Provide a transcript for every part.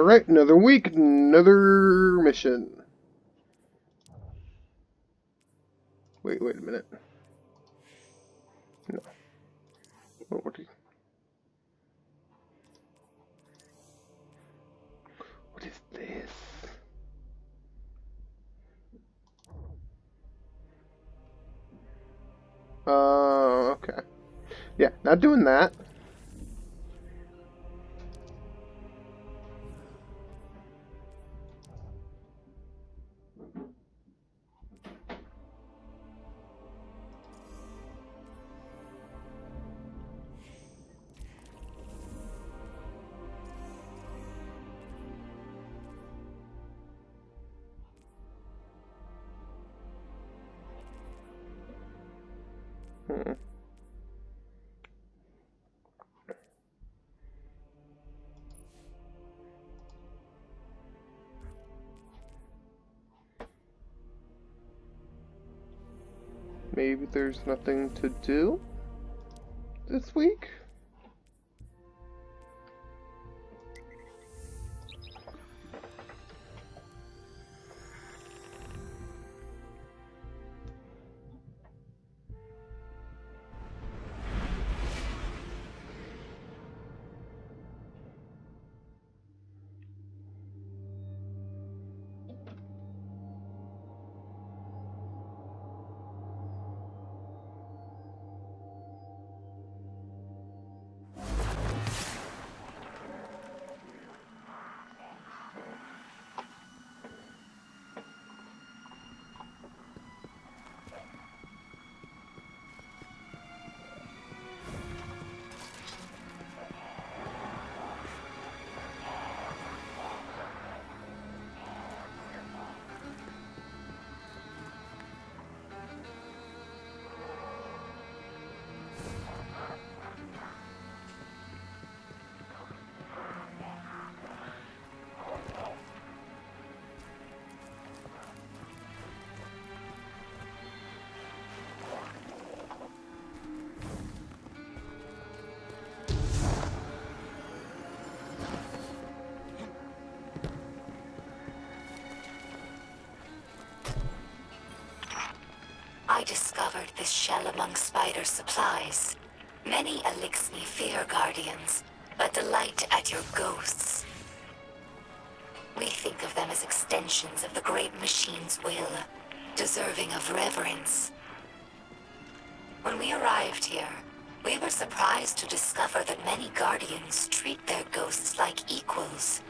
Alright, another week, another mission. Wait a minute. No. What is this? Okay. Yeah, not doing that. Maybe there's nothing to do this week? I discovered this shell among spider supplies. Many ELIKSNI fear guardians, but delight at your ghosts. We think of them as extensions of the great machine's will, deserving of reverence. When we arrived here, we were surprised to discover that many guardians treat their ghosts like equals,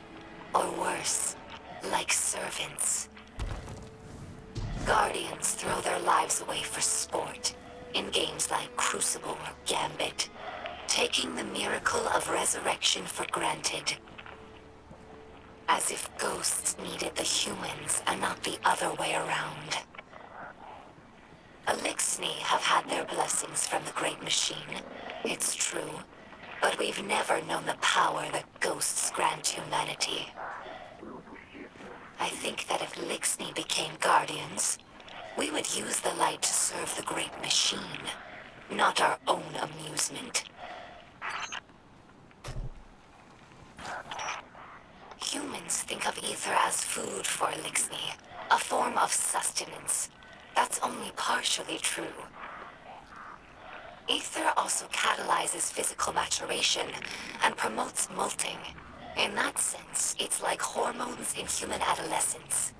or worse, like servants. Guardians throw their lives away for sport, in games like Crucible or Gambit, taking the miracle of resurrection for granted. As if ghosts needed the humans and not the other way around. ELIKSNI have had their blessings from the Great Machine, it's true, but we've never known the power that ghosts grant humanity. I think that if ELIKSNI became guardians, we would use the light to serve the Great Machine, not our own amusement. Humans think of ether as food for ELIKSNI, a form of sustenance. That's only partially true. Ether also catalyzes physical maturation and promotes molting. In that sense, it's like hormones in human adolescence.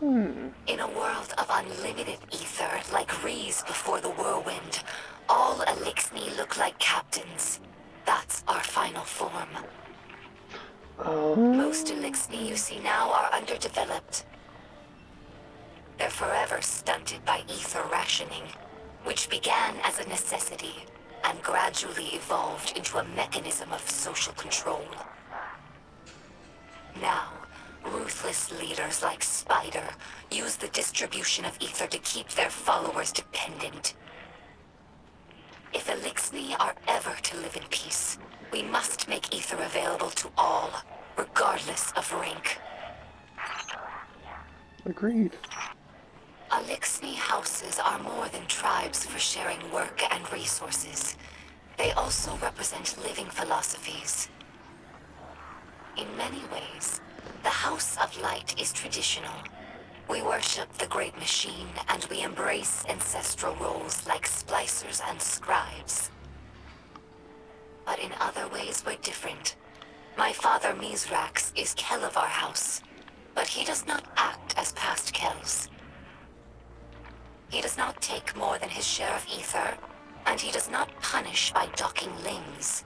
In a world of unlimited ether, like Rees before the whirlwind, all ELIKSNI look like captains. That's our final form. Most ELIKSNI you see now are underdeveloped. They're forever stunted by ether rationing, which began as a necessity and gradually evolved into a mechanism of social control. Now, ruthless leaders like Spider use the distribution of ether to keep their followers dependent. If ELIKSNI are ever to live in peace, we must make ether available to all, regardless of rank. Agreed. ELIKSNI houses are more than tribes for sharing work and resources. They also represent living philosophies. In many ways, the House of Light is traditional. We worship the Great Machine, and we embrace ancestral roles like splicers and scribes. But in other ways, we're different. My father Mithrax is Kel of our house, but he does not act as past Kels. He does not take more than his share of ether, and he does not punish by docking limbs.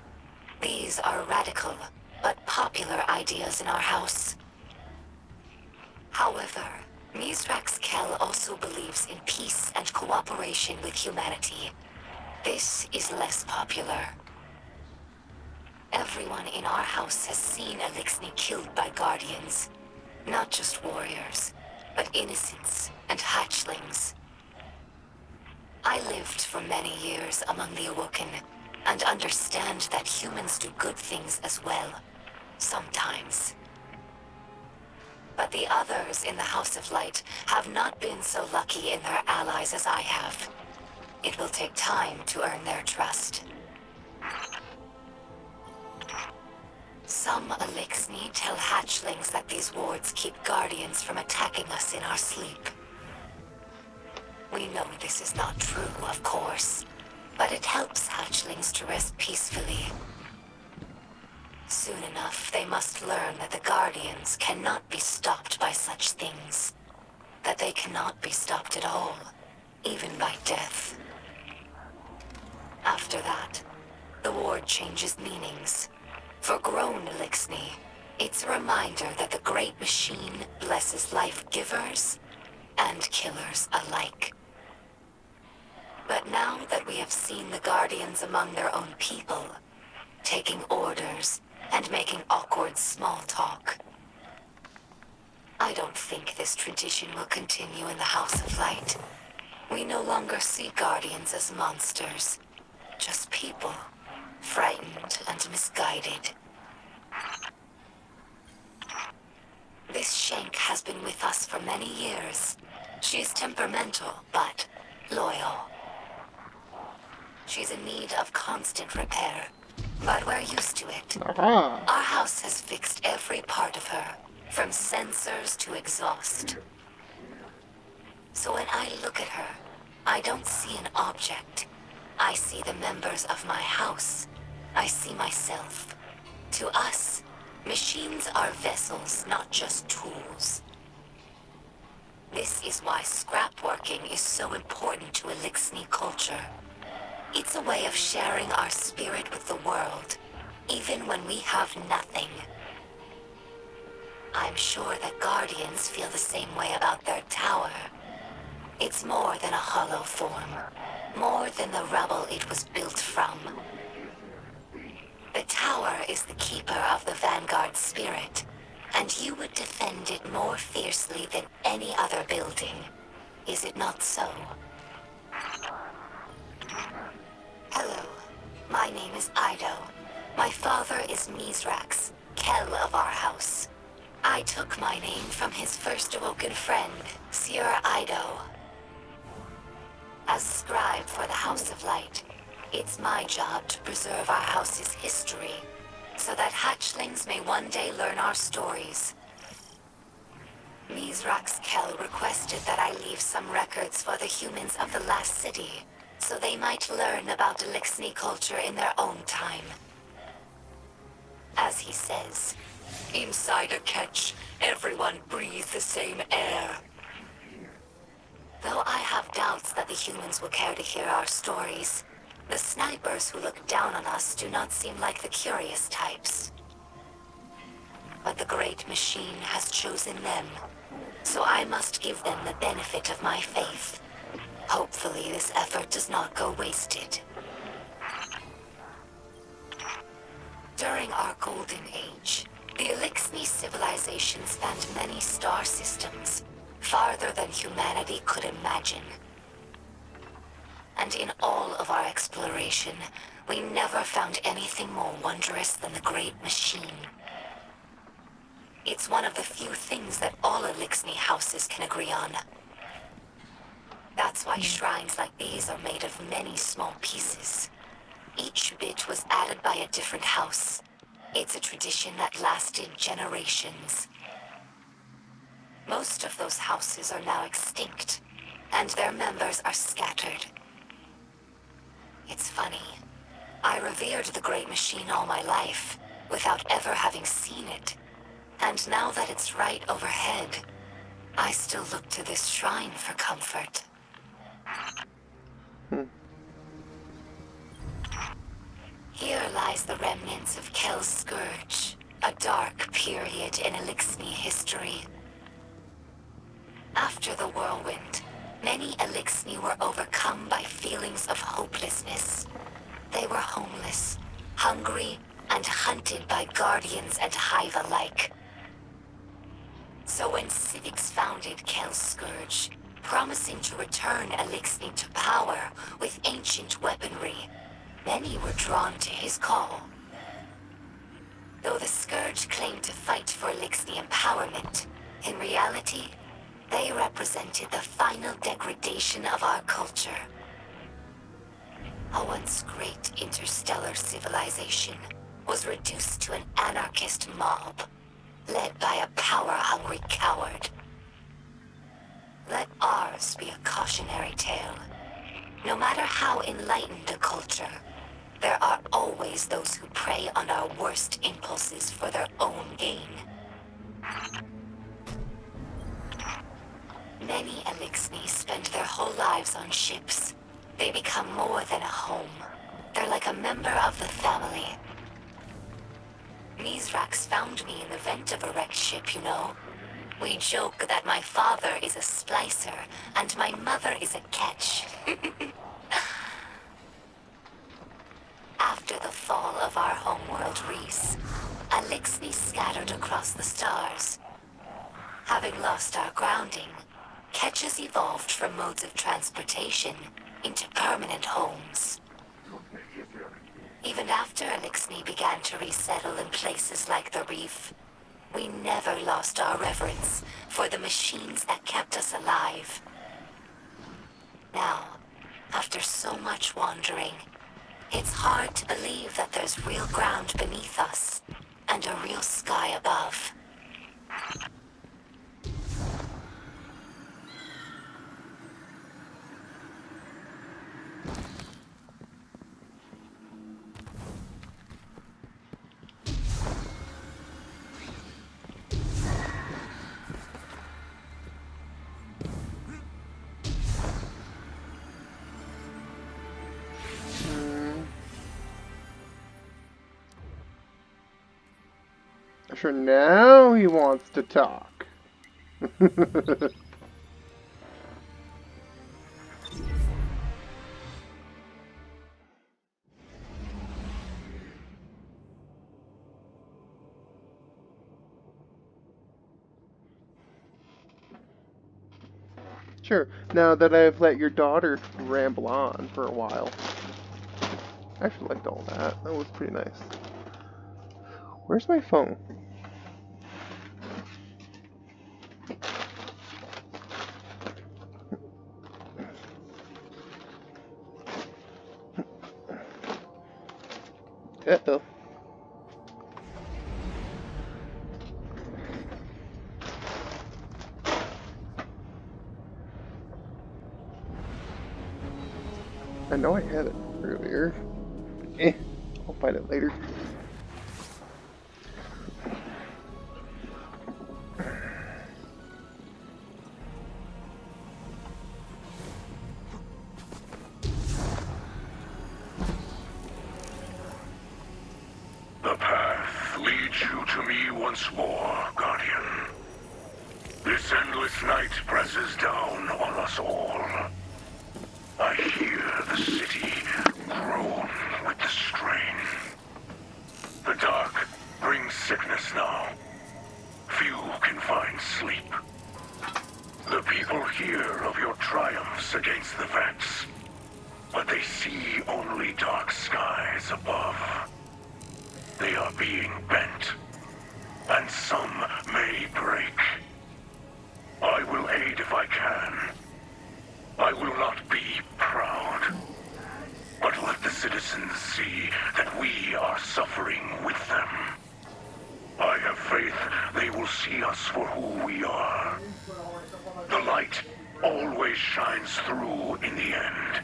These are radical, but popular ideas in our house. However, Mithrax Kel also believes in peace and cooperation with humanity. This is less popular. Everyone in our house has seen ELIKSNI killed by guardians. Not just warriors, but innocents and hatchlings. I lived for many years among the Awoken, and understand that humans do good things as well. Sometimes. But the others in the House of Light have not been so lucky in their allies as I have. It will take time to earn their trust. Some ELIKSNI tell hatchlings that these wards keep guardians from attacking us in our sleep. We know this is not true, of course, but it helps hatchlings to rest peacefully. Soon enough, they must learn that the guardians cannot be stopped by such things. That they cannot be stopped at all, even by death. After that, the ward changes meanings. For grown ELIKSNI, it's a reminder that the Great Machine blesses life givers and killers alike. But now that we have seen the Guardians among their own people, taking orders and making awkward small talk, I don't think this tradition will continue in the House of Light. We no longer see Guardians as monsters, just people. Frightened and misguided. This Shank has been with us for many years. She's temperamental, but loyal. She's in need of constant repair, but we're used to it. Aha! Our house has fixed every part of her, from sensors to exhaust. So when I look at her, I don't see an object. I see the members of my house. I see myself. To us, machines are vessels, not just tools. This is why scrapworking is so important to ELIKSNI culture. It's a way of sharing our spirit with the world, even when we have nothing. I'm sure that Guardians feel the same way about their tower. It's more than a hollow form, more than the rubble it was built from. The tower is the keeper of the Vanguard spirit, and you would defend it more fiercely than any other building. Is it not so? Hello, my name is Ido. My father is Mithrax, Kel of our house. I took my name from his first awoken friend, Sir Ido. As scribe for the House of Light, it's my job to preserve our house's history, so that hatchlings may one day learn our stories. Mithrax Kel requested that I leave some records for the humans of the last city, so they might learn about ELIKSNI culture in their own time. As he says, inside a ketch, everyone breathes the same air. Though I have doubts that the humans will care to hear our stories, the snipers who look down on us do not seem like the curious types. But the Great Machine has chosen them, so I must give them the benefit of my faith. Hopefully this effort does not go wasted. During our Golden Age, the ELIKSNI civilization spanned many star systems, farther than humanity could imagine. And in all of our exploration, we never found anything more wondrous than the Great Machine. It's one of the few things that all ELIKSNI houses can agree on. That's why shrines like these are made of many small pieces. Each bit was added by a different house. It's a tradition that lasted generations. Most of those houses are now extinct, and their members are scattered. It's funny. I revered the Great Machine all my life, without ever having seen it. And now that it's right overhead, I still look to this shrine for comfort. Here lies the remnants of Kel's Scourge, a dark period in ELIKSNI history. After the whirlwind, many ELIKSNI were overcome by feelings of hopelessness. They were homeless, hungry, and hunted by guardians and hive alike. So when civics founded Kel's Scourge, promising to return ELIKSNI to power with ancient weaponry, many were drawn to his call. Though the Scourge claimed to fight for ELIKSNI empowerment, in reality, they represented the final degradation of our culture. A once great interstellar civilization was reduced to an anarchist mob, led by a power-hungry coward. Let ours be a cautionary tale. No matter how enlightened a culture, there are always those who prey on our worst impulses for their own gain. Many ELIKSNI spend their whole lives on ships. They become more than a home. They're like a member of the family. Mithrax found me in the vent of a wrecked ship, you know. We joke that my father is a Splicer and my mother is a catch. After the fall of our homeworld Reese, ELIKSNI scattered across the stars. Having lost our grounding, catches evolved from modes of transportation into permanent homes. Even after ELIKSNI began to resettle in places like the reef, we never lost our reverence for the machines that kept us alive. Now, after so much wandering, it's hard to believe that there's real ground beneath us and a real sky above. Sure, now he wants to talk. Sure, now that I've let your daughter ramble on for a while. I actually liked all that. That was pretty nice. Where's my phone? Uh-oh. I know I had it earlier. I'll find it later. The path leads you to me once more, Guardian. This endless night presses down on us all. I hear the city groan with the strain. The dark brings sickness now. Few can find sleep. The people hear of your triumphs against the Vets, but they see only dark skies above. They are being bent, and some may break. I will aid if I can. I will not be proud, but let the citizens see that we are suffering with them. will see us for who we are. The light always shines through in the end.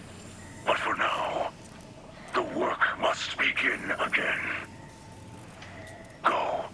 But for now, the work must begin again. Go.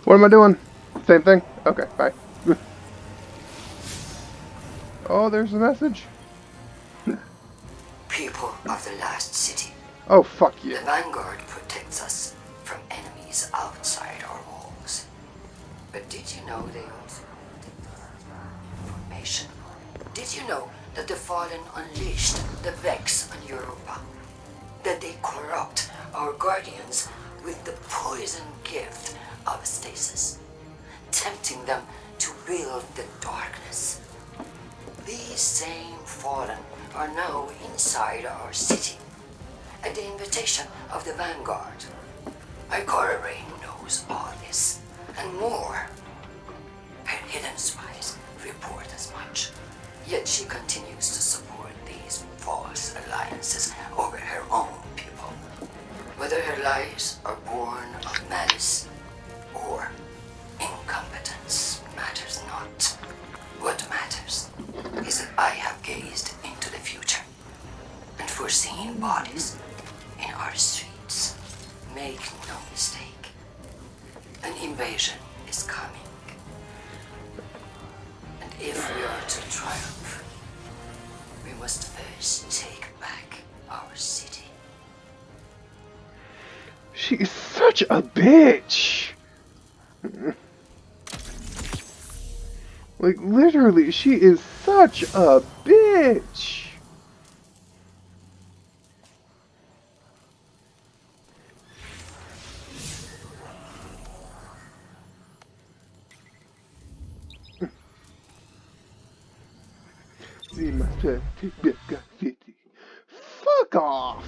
What am I doing? Same thing? Okay, bye. Oh, there's a message. People of the last city. Oh, fuck you. The Vanguard protects us from enemies outside our walls. But did you know they also protect us from information? Did you know that the Fallen unleashed the Vex on Europa? That they corrupt our guardians with the poison gift of stasis, tempting them to wield the darkness. These same Fallen are now inside our city, at the invitation of the Vanguard. Ikora knows all this, and more. Her hidden spies report as much, yet she continues to support these false alliances over her own people. Whether her lies are born of malice or incompetence matters not. What matters is that I have gazed into the future and foreseen bodies in our streets. Make no mistake, an invasion is coming. And if we are to triumph, we must first take back our city. She is such a bitch. Like, literally, she is such a bitch. See my friend, take back our city. Fuck off.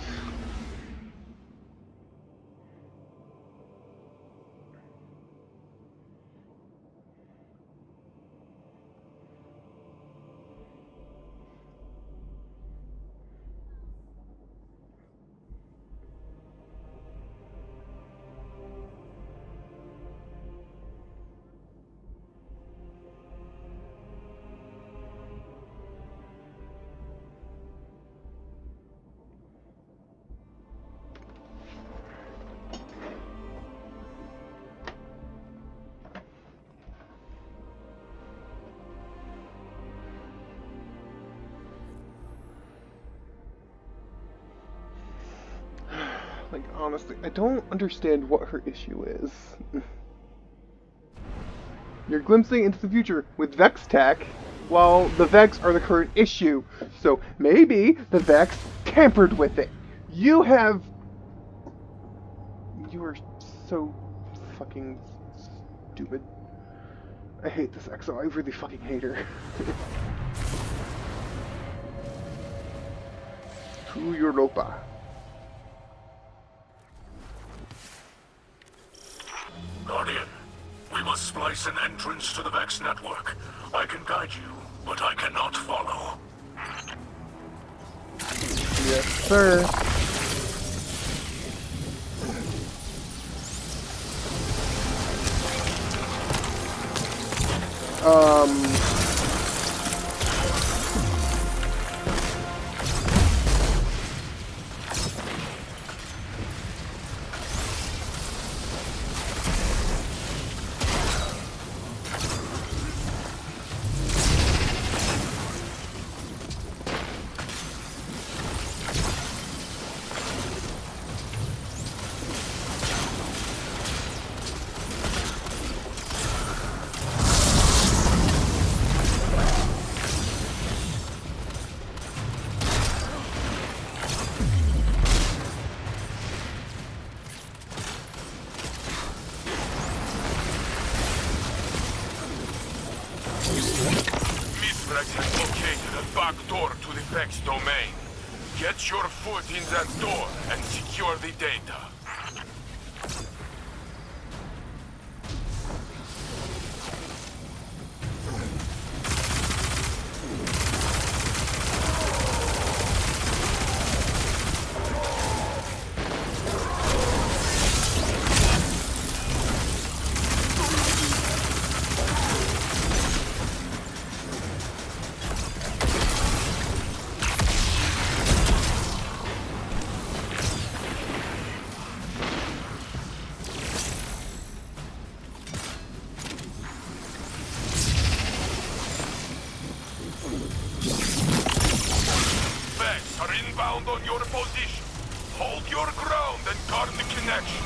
honestly, I don't understand what her issue is. You're glimpsing into the future with Vex tech, while the Vex are the current issue. So maybe the Vex tampered with it. You are so fucking stupid. I hate this EXO. I really fucking hate her. To EUROPA. Guardian, we must splice an entrance to the Vex network. I can guide you, but I cannot follow. Yes, sir. Mithrax has located a back door to the Vex domain. Get your foot in that door and secure the data. Inbound on your position. Hold your ground and guard the connection.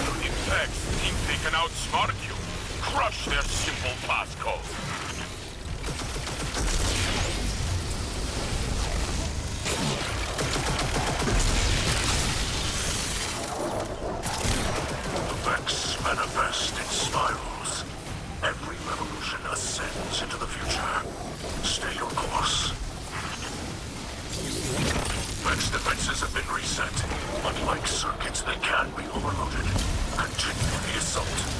The Vex think they can outsmart you. Crush their simple passcode. The Vex manifest in spirals. Every revolution ascends into the future. Stay your course. Vex defenses have been reset. Unlike circuits, they can be overloaded. Continue the assault.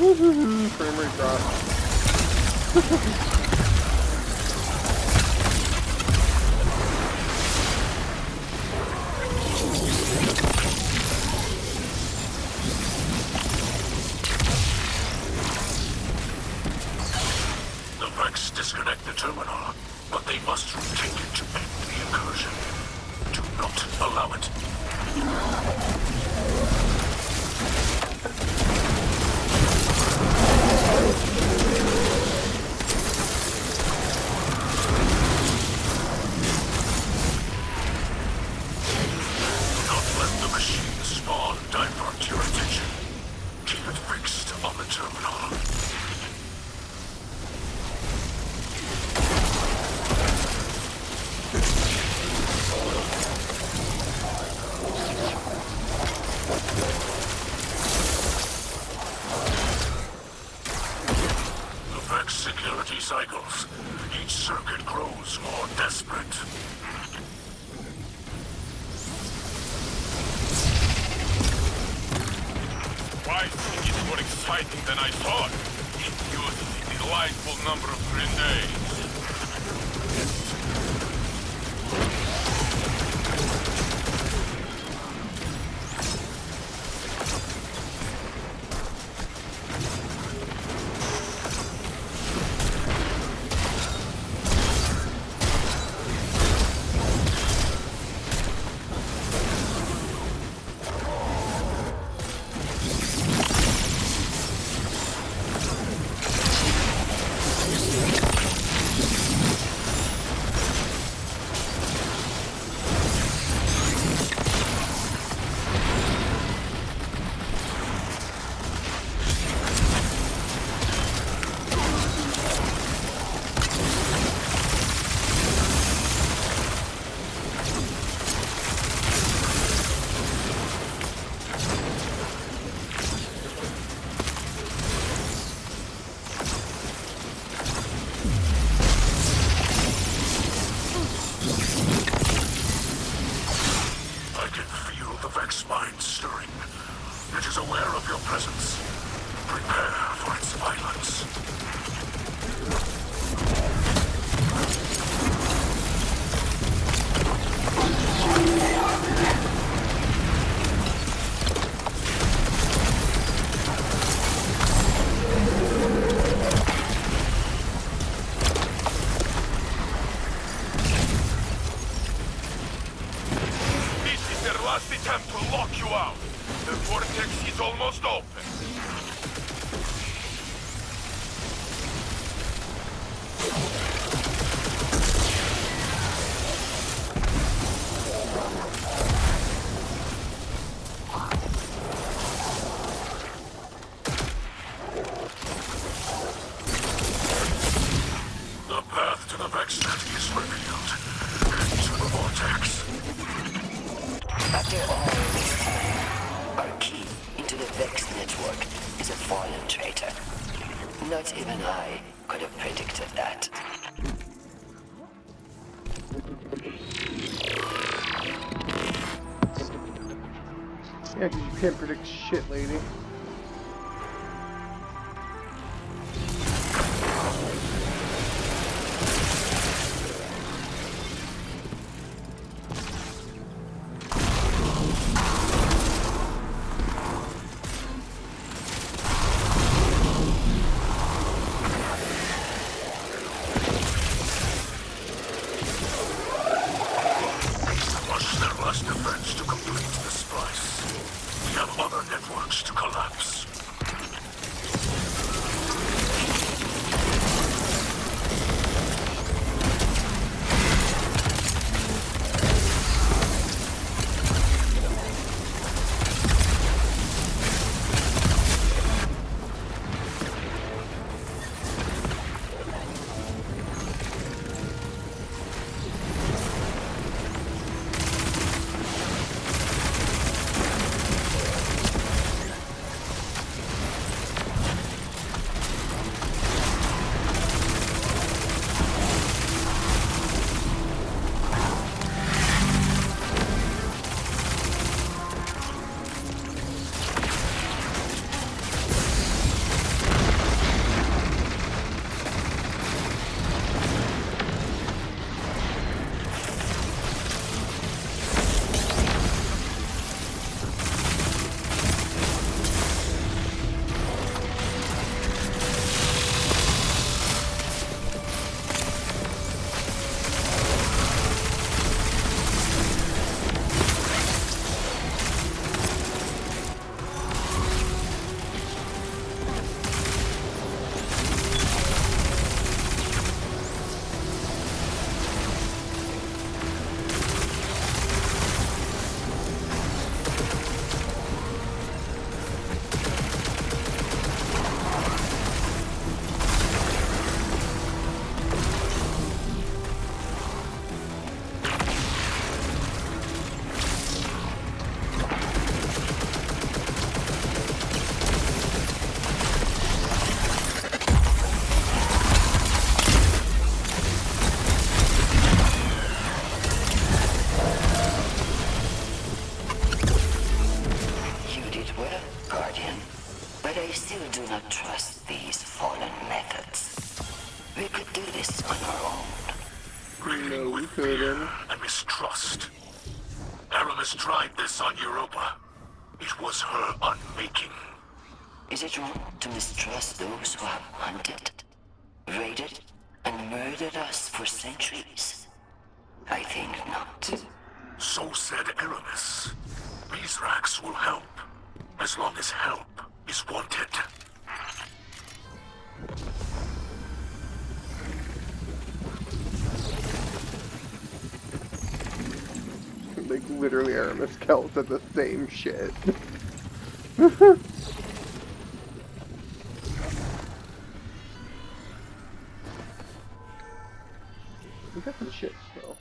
Frame rate drop. The Vex disconnect the terminal, but they must retake it to end the incursion. Do not allow it. Divert your attention. Keep it fixed on the terminal. security cycles. Each circuit grows more desperate. Why think it's more exciting than I thought? It uses a delightful number of grenades. Not even I could have predicted that. Yeah, 'cause you can't predict shit, lady. Defense to complete the splice. We have other networks to collapse. couldn't. And mistrust. Aramis tried this on Europa. It was her unmaking. Is it wrong to mistrust those who have hunted, raided, and murdered us for centuries? I think not. So said Aramis. Mithrax will help, as long as help is wanted. Like, literally, Aramis Kell said the same shit. We got some shit, though.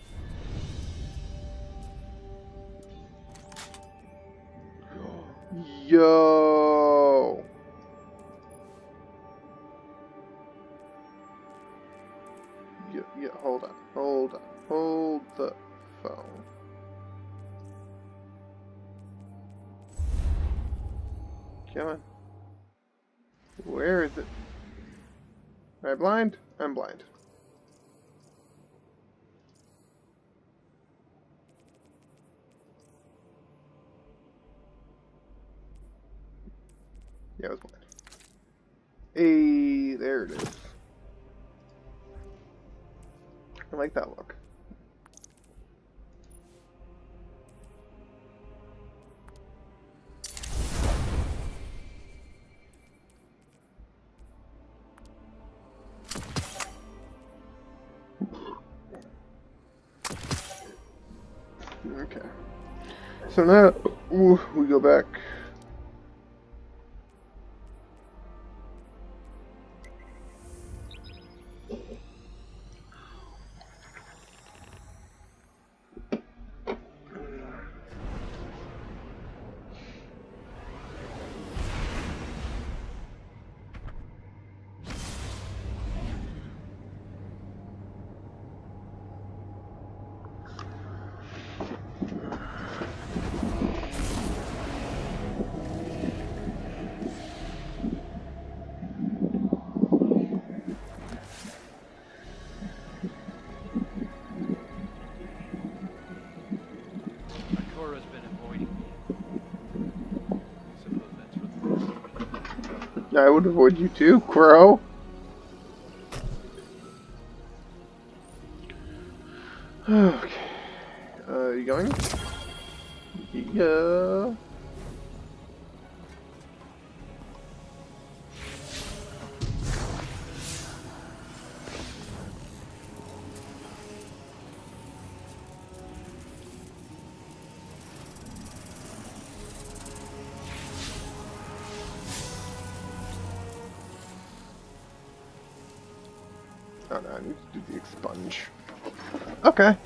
Yo! Yeah, hold on. Hold the phone. Come on. Where is it? Am I blind? I'm blind. Yeah, I was blind. Hey, there it is. I like that look. Okay. So now, we go back. Ikora's been avoiding me. I suppose that's what I would avoid you too, Crow. Okay. You going? Yeah. Oh no, I need to do the expunge. Okay.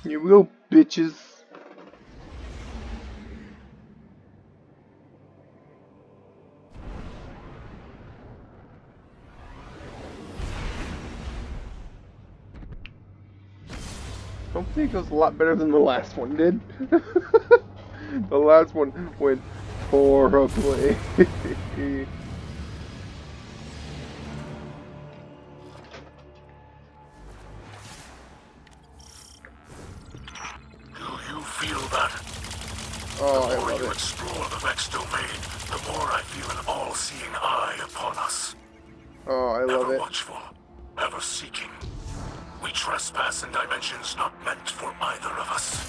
Here we go, bitches. Hopefully it goes a lot better than the last one did. The last one went horribly. Feel that? Oh, The I more love you it. explore the Vex domain, the more I feel an all-seeing eye upon us. Oh, I love Ever it. watchful, ever seeking. We trespass in dimensions not meant for either of us.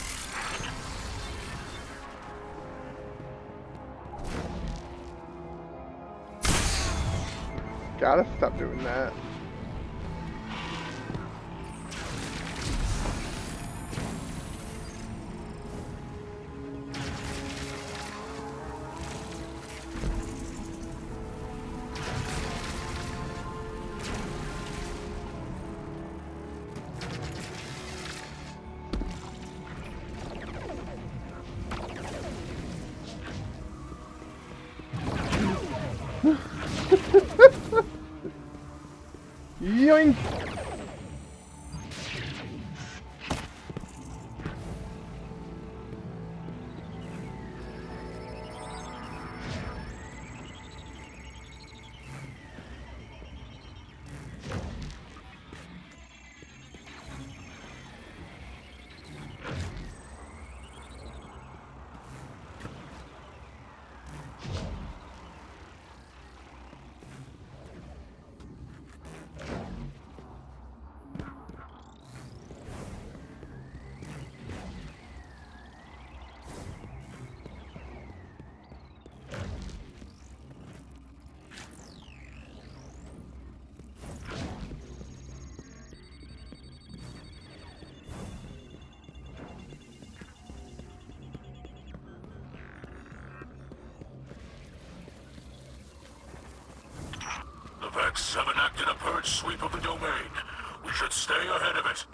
Gotta stop doing that. enacted a purge sweep of the domain. We should stay ahead of it.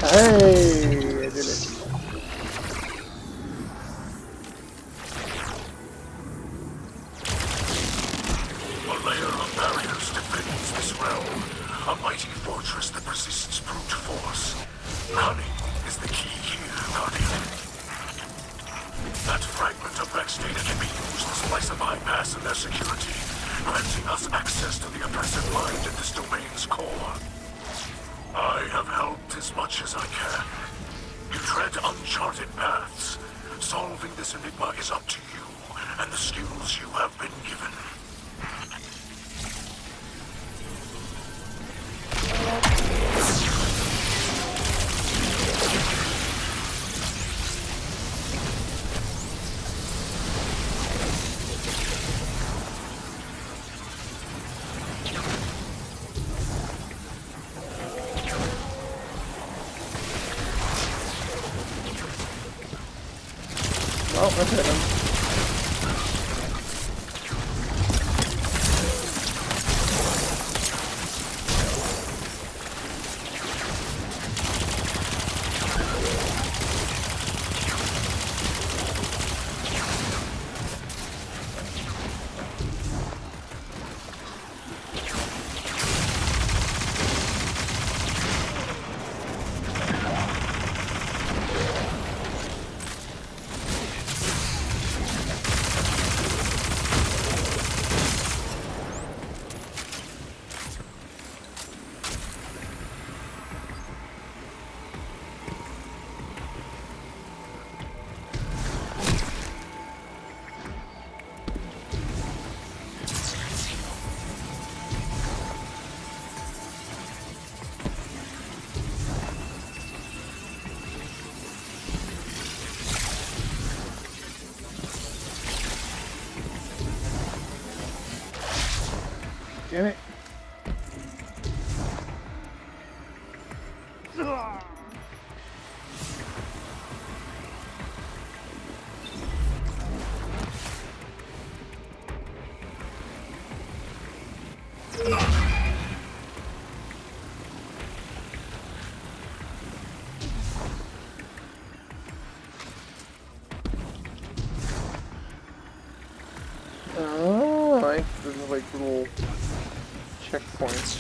Hey, I did it. A layer of barriers defends this realm. A mighty fortress that resists brute force. Cunning is the key here, Guardian. That fragment of Vex data can be used to splice a bypass in their security, granting us access to the oppressive mind at this domain's core. I have helped as much as I can. You tread uncharted paths. Solving this enigma is up to you, and the skills you have been given. Oh, that's it. Damn it. Oh, like there's like little checkpoints.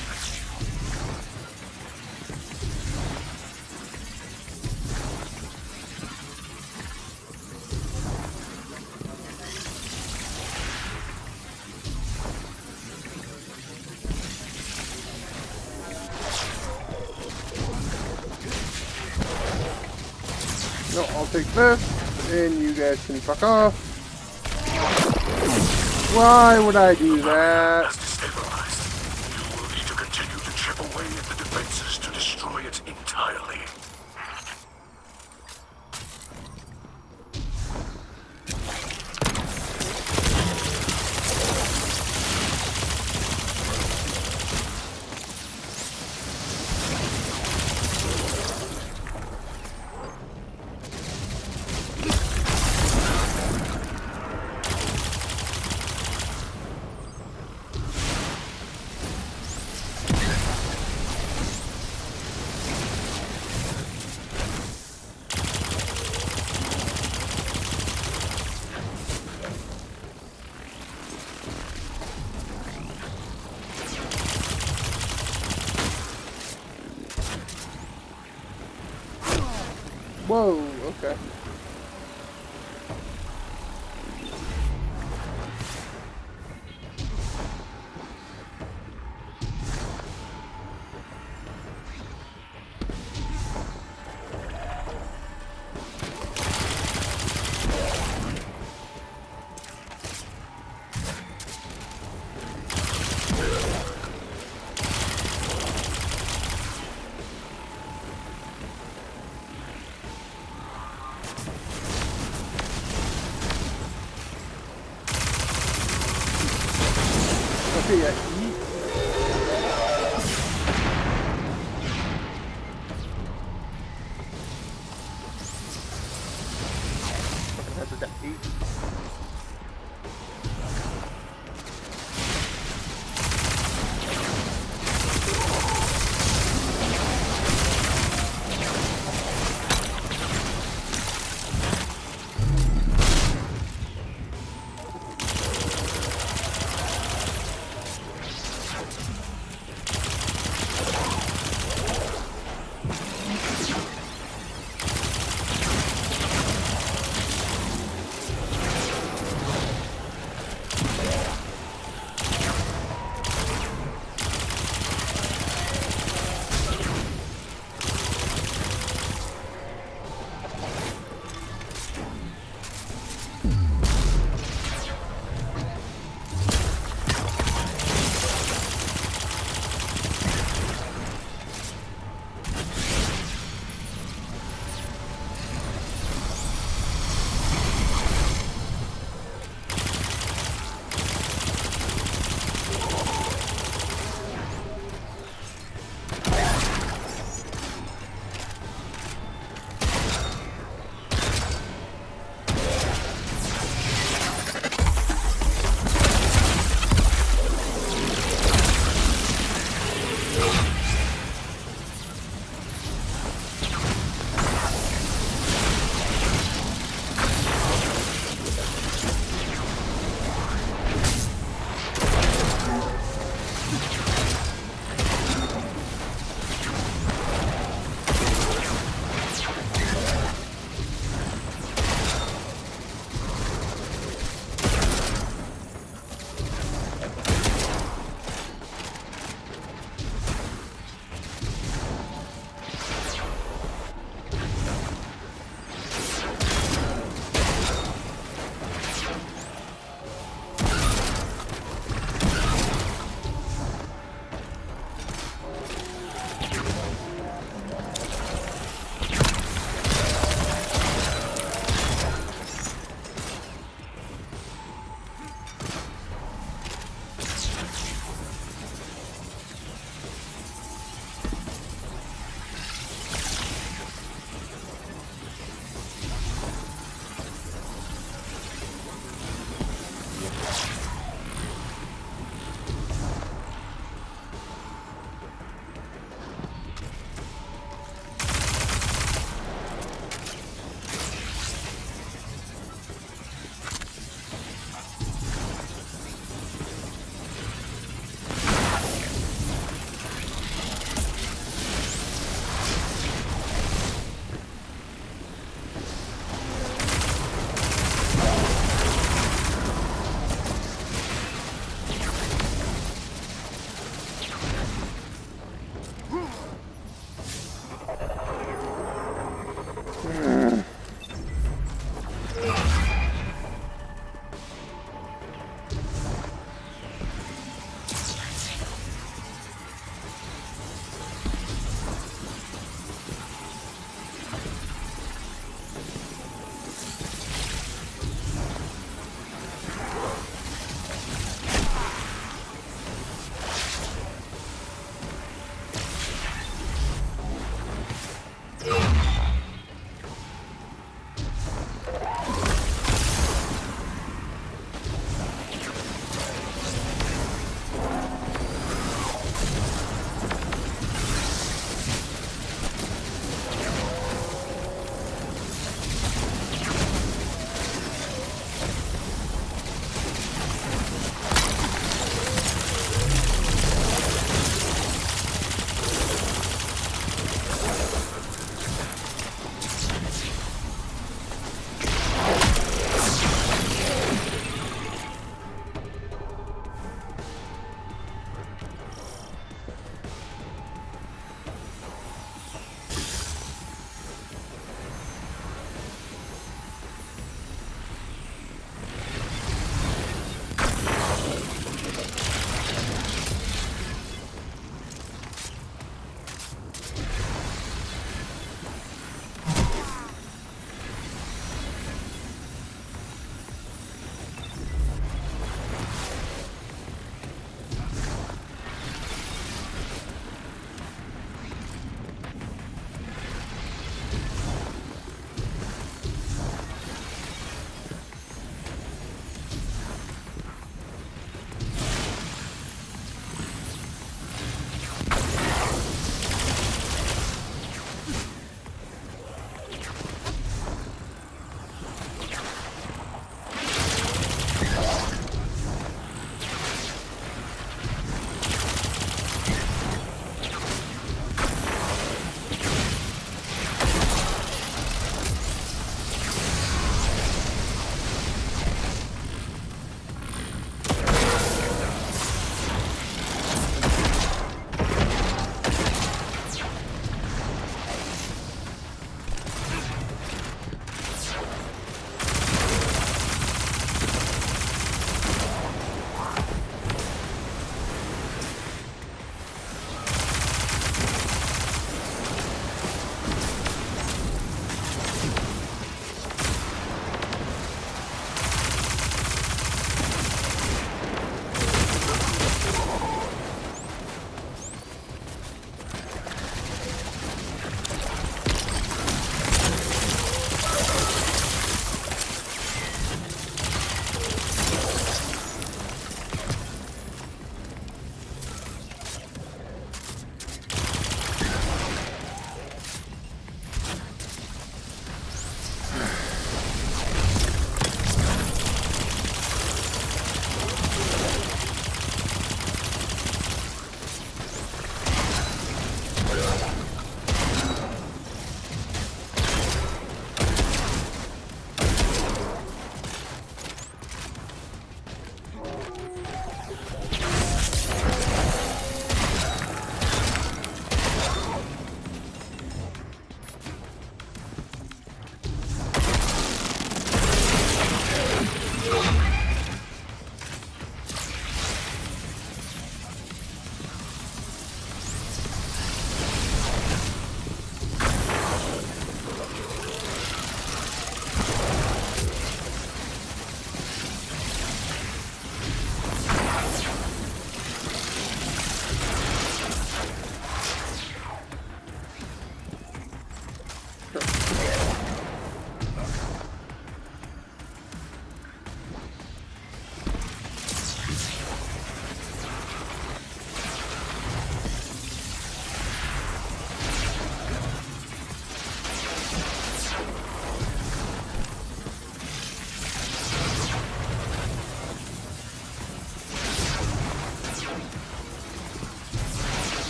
No, I'll take this, and you guys can fuck off. Why would I do that? Has destabilized. You will need to continue to chip away at the defenses to destroy it entirely. Whoa, okay. say I eat. Fucking hazard got 8.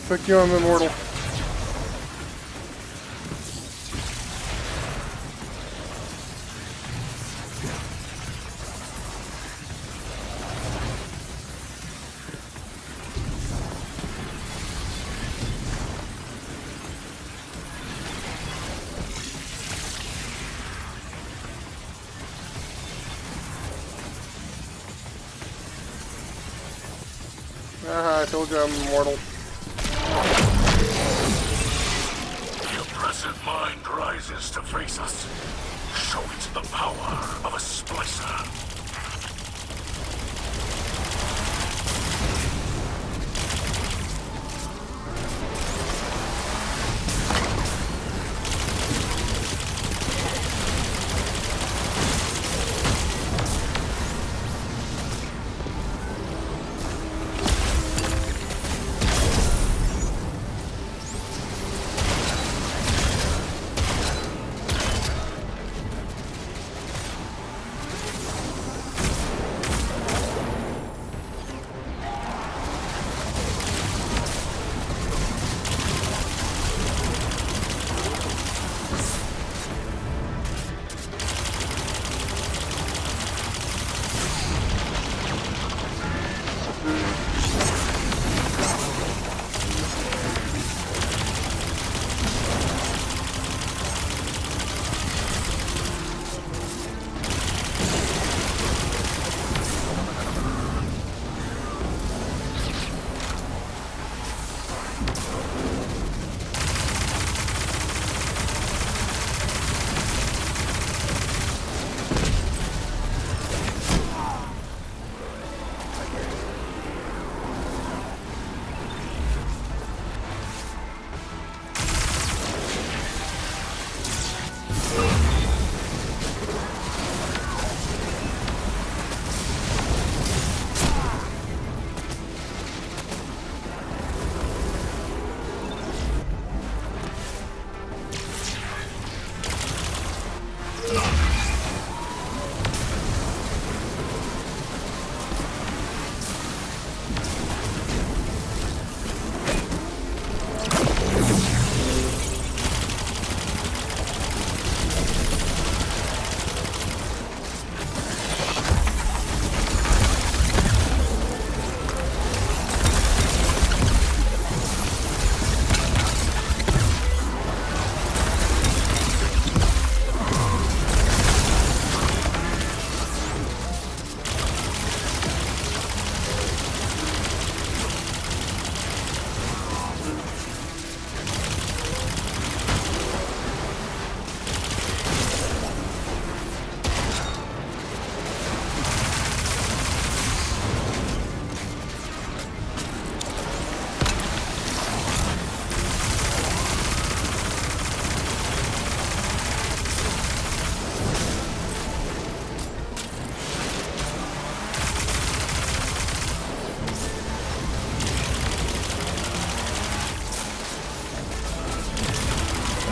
Fuck you, I'm immortal. Ah, I told you I'm immortal. The oppressive mind rises to face us. Show it the power of a Splicer.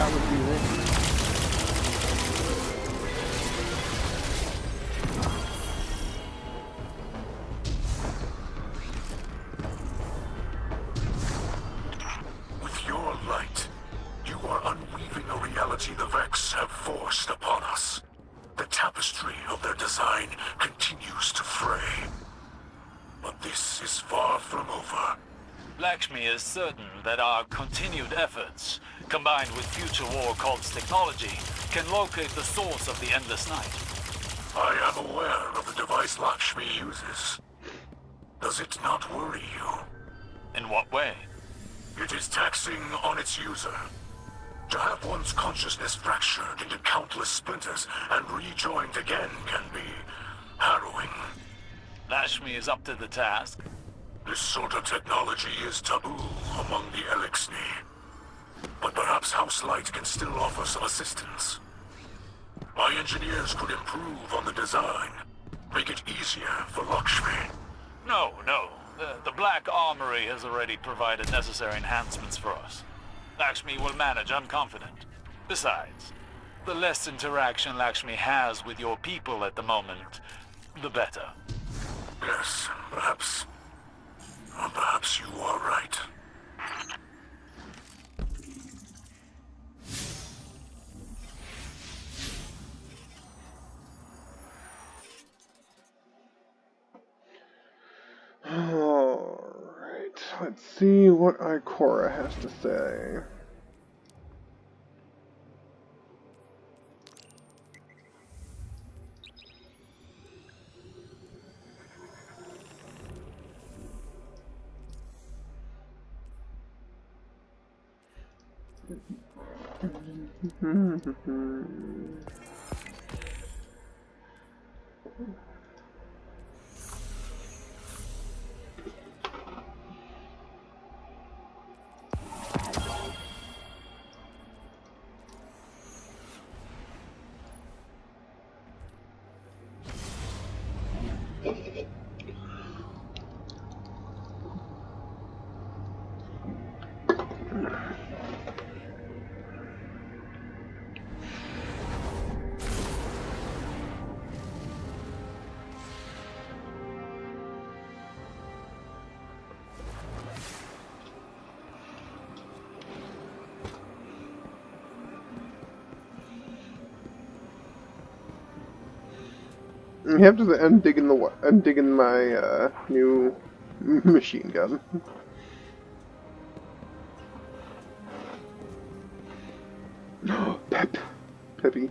That would be it. With your light, you are unweaving a reality the Vex have forced upon us. The tapestry of their design continues to fray. But this is far from over. Lakshmi is certain that our continued efforts, combined with future war cult's technology, can locate the source of the Endless Night. I am aware of the device Lakshmi uses. Does it not worry you? In what way? It is taxing on its user. To have one's consciousness fractured into countless splinters and rejoined again can be harrowing. Lakshmi is up to the task. This sort of technology is taboo among the ELIKSNI. But perhaps House Light can still offer some assistance. My engineers could improve on the design, make it easier for Lakshmi. No. The Black Armory has already provided necessary enhancements for us. Lakshmi will manage, I'm confident. Besides, the less interaction Lakshmi has with your people at the moment, the better. Yes, perhaps you are right. Let's see what Ikora has to say. You have to undigging my new machine gun. Peppy.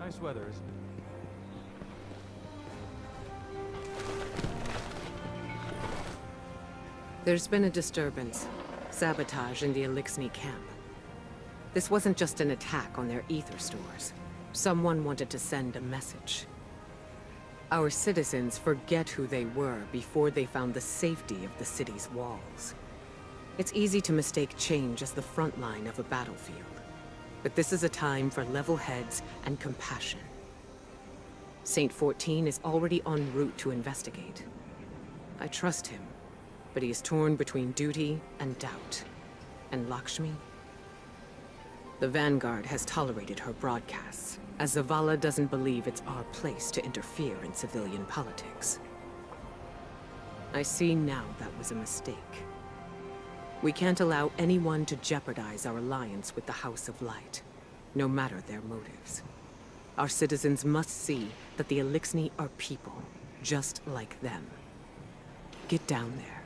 Nice weather, isn't it? There's been a disturbance. Sabotage in the ELIKSNI camp. This wasn't just an attack on their ether stores. Someone wanted to send a message. Our citizens forget who they were before they found the safety of the city's walls. It's easy to mistake change as the front line of a battlefield. But this is a time for level heads and compassion. Saint 14 is already en route to investigate. I trust him, but he is torn between duty and doubt. And Lakshmi? The Vanguard has tolerated her broadcasts, as Zavala doesn't believe it's our place to interfere in civilian politics. I see now that was a mistake. We can't allow anyone to jeopardize our alliance with the House of Light, no matter their motives. Our citizens must see that the ELIKSNI are people, just like them. Get down there.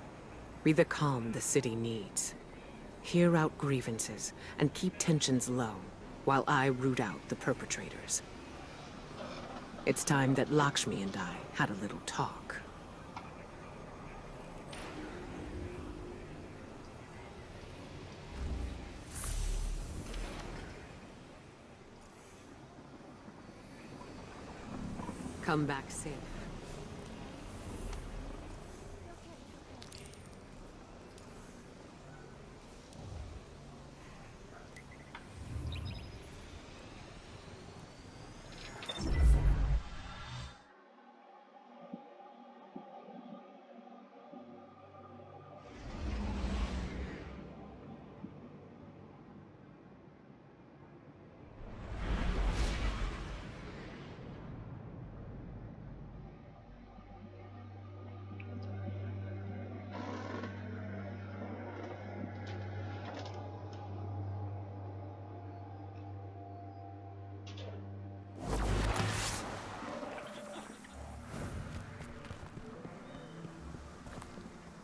Be the calm the city needs. Hear out grievances and keep tensions low while I root out the perpetrators. It's time that Lakshmi and I had a little talk. Come back safe.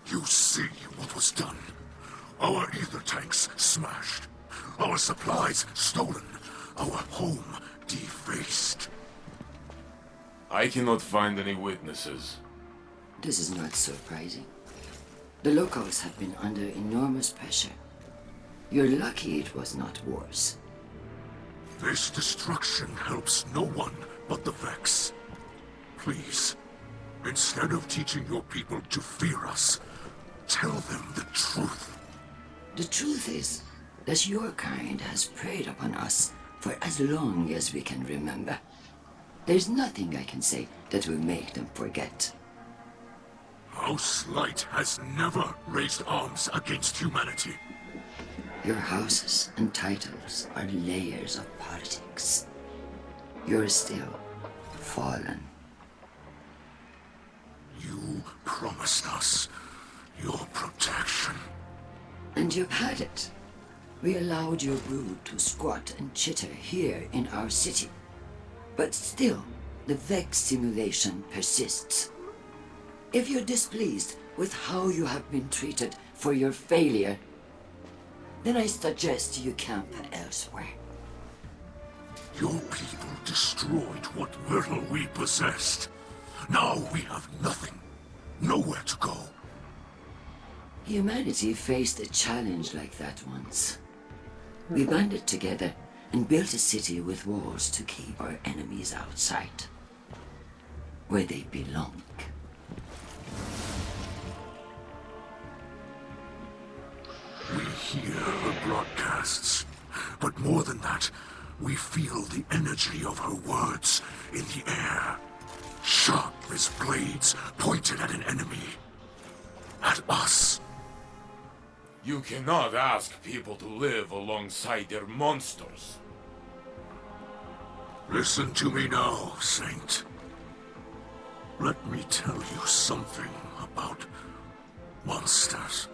You see what was done. Our ether tanks smashed. Our supplies stolen. Our home defaced. I cannot find any witnesses. This is not surprising. The locals have been under enormous pressure. You're lucky it was not worse. This destruction helps no one but the Vex. Please, instead of teaching your people to fear us, tell them the truth. The truth is that your kind has preyed upon us for as long as we can remember. There's nothing I can say that will make them forget. House Light has never raised arms against humanity. Your houses and titles are layers of politics. You're still fallen. You promised us your protection. And you've had it. We allowed your brood to squat and chitter here in our city. But still, the Vex simulation persists. If you're displeased with how you have been treated for your failure, then I suggest you camp elsewhere. Your people destroyed what little we possessed. Now we have nothing. Nowhere to go. Humanity faced a challenge like that once. We banded together and built a city with walls to keep our enemies outside, where they belong. We hear her broadcasts, but more than that, we feel the energy of her words in the air. Sharp as blades pointed at an enemy. At us. You cannot ask people to live alongside their monsters. Listen to me now, Saint. Let me tell you something about monsters.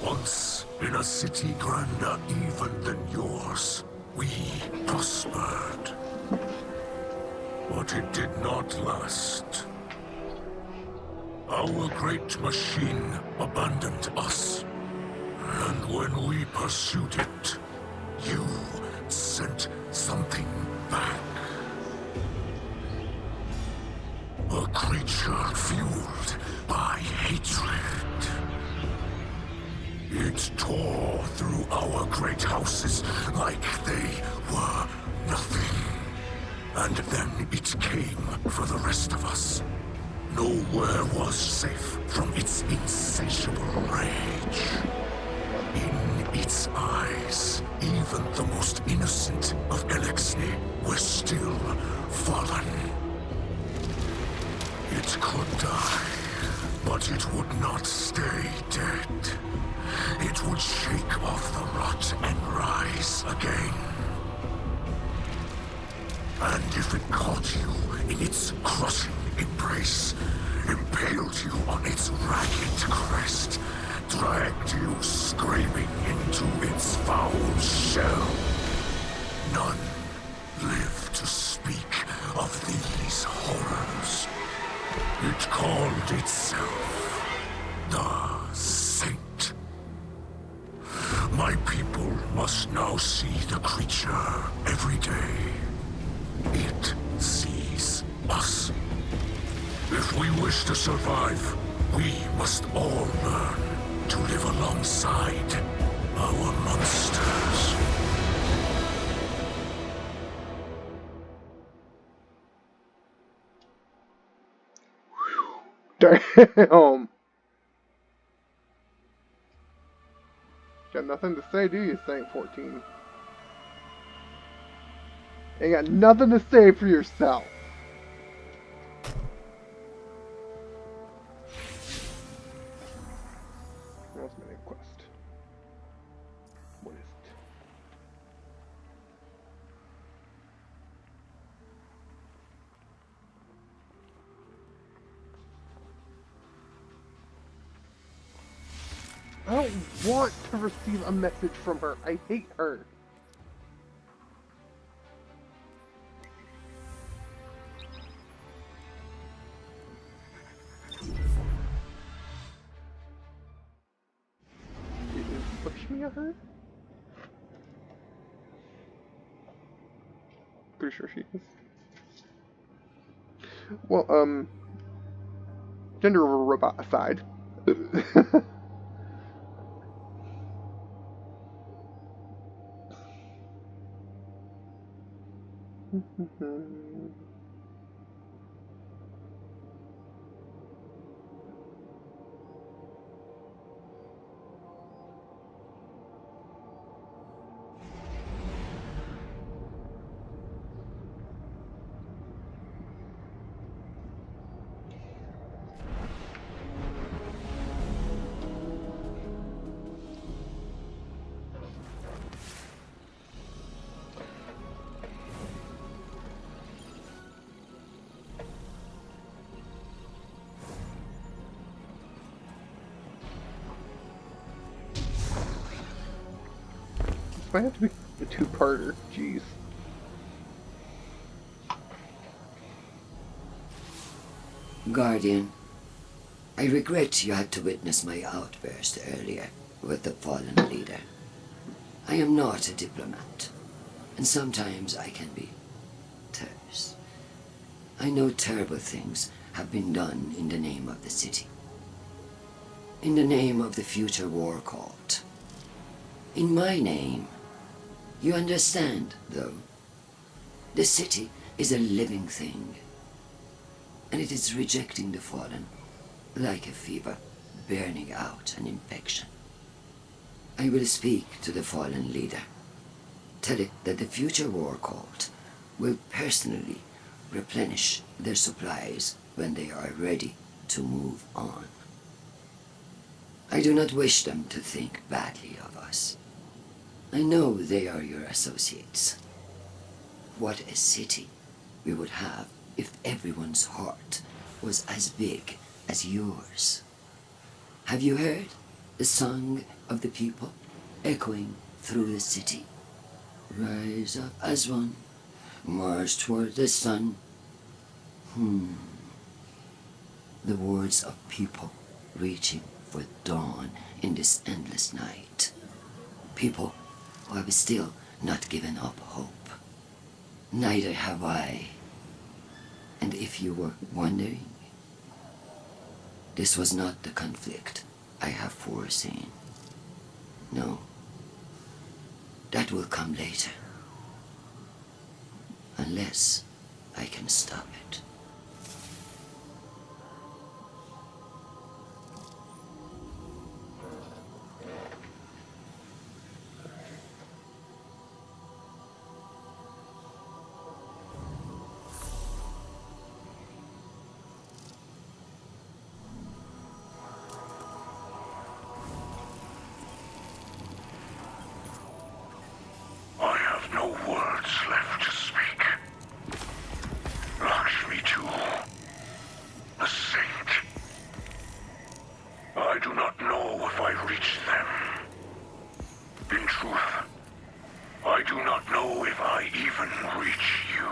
Once, in a city grander even than yours, we prospered. But it did not last. Our great machine abandoned us. And when we pursued it, you sent something back. A creature fueled by hatred. It tore through our great houses like they were nothing. And then it came for the rest of us. Nowhere was safe from its insatiable rage. In its eyes, even the most innocent of ELIKSNI were still fallen. It could die, but it would not stay dead. It would shake off the rot and rise again. And if it caught you in its crushing embrace, impaled you on its ragged crest, dragged you screaming into its foul shell, none live to speak of these horrors. It called itself the Saint. My people must now see the creature every day. It sees us. If we wish to survive, we must all learn to live alongside our monsters. Damn. Got nothing to say, do you, Saint 14? Ain't got nothing to say for yourself. What's my next quest? What is it? I don't want to receive a message from her. I hate her. Push me at her? Pretty sure she is. Well, gender of a robot aside. This might have to be a two-parter. Jeez. Guardian, I regret you had to witness my outburst earlier with the fallen leader. I am not a diplomat, and sometimes I can be terse. I know terrible things have been done in the name of the city. In the name of the future war cult. In my name. You understand, though? The city is a living thing, and it is rejecting the fallen, like a fever burning out an infection. I will speak to the fallen leader. Tell it that the future war cult will personally replenish their supplies when they are ready to move on. I do not wish them to think badly of us. I know they are your associates. What a city we would have if everyone's heart was as big as yours. Have you heard the song of the people echoing through the city? Rise up as one, march toward the sun. The words of people reaching for dawn in this endless night. People who have still not given up hope. Neither have I. And if you were wondering, this was not the conflict I have foreseen. No. That will come later. Unless I can stop it. I have no words left to speak. Lakshmi too. A saint. I do not know if I reached them. In truth, I do not know if I even reach you.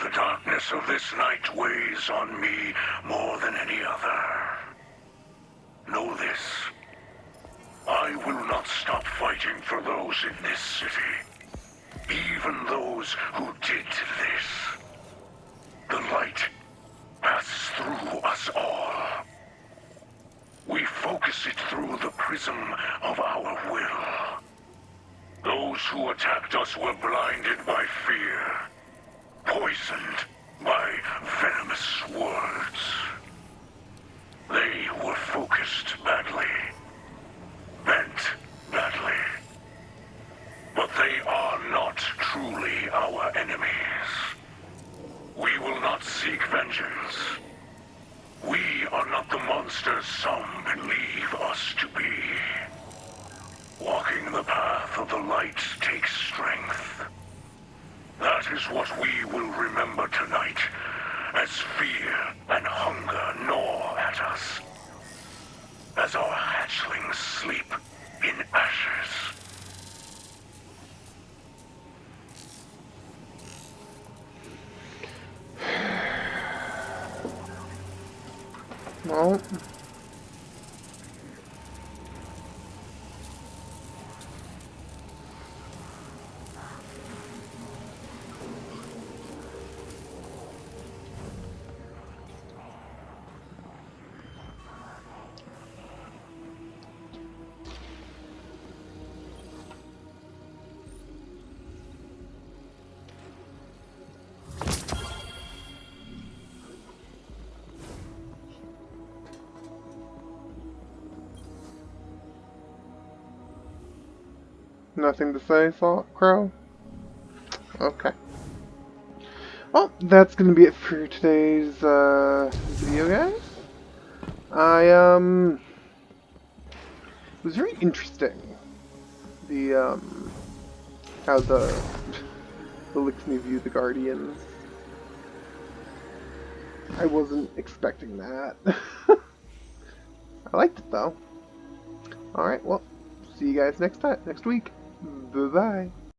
The darkness of this night weighs on me more than any other. Know this. I will not stop fighting for those in this city. Even those who did this. The light passes through us all. We focus it through the prism of our will. Those who attacked us were blinded by fear, poisoned by venomous words. They were focused badly. Bent badly. But they are not truly our enemies. We will not seek vengeance. We are not the monsters some believe us to be. Walking the path of the light takes strength. That is what we will remember tonight, as fear and hunger gnaw at us. As our hatchlings sleep in ashes. Well, nothing to say, Crow? Okay. Well, that's gonna be it for today's video, guys. It was very interesting. The how the ELIKSNI view the Guardians. I wasn't expecting that. I liked it though. Alright, well, see you guys next week. Bye-bye.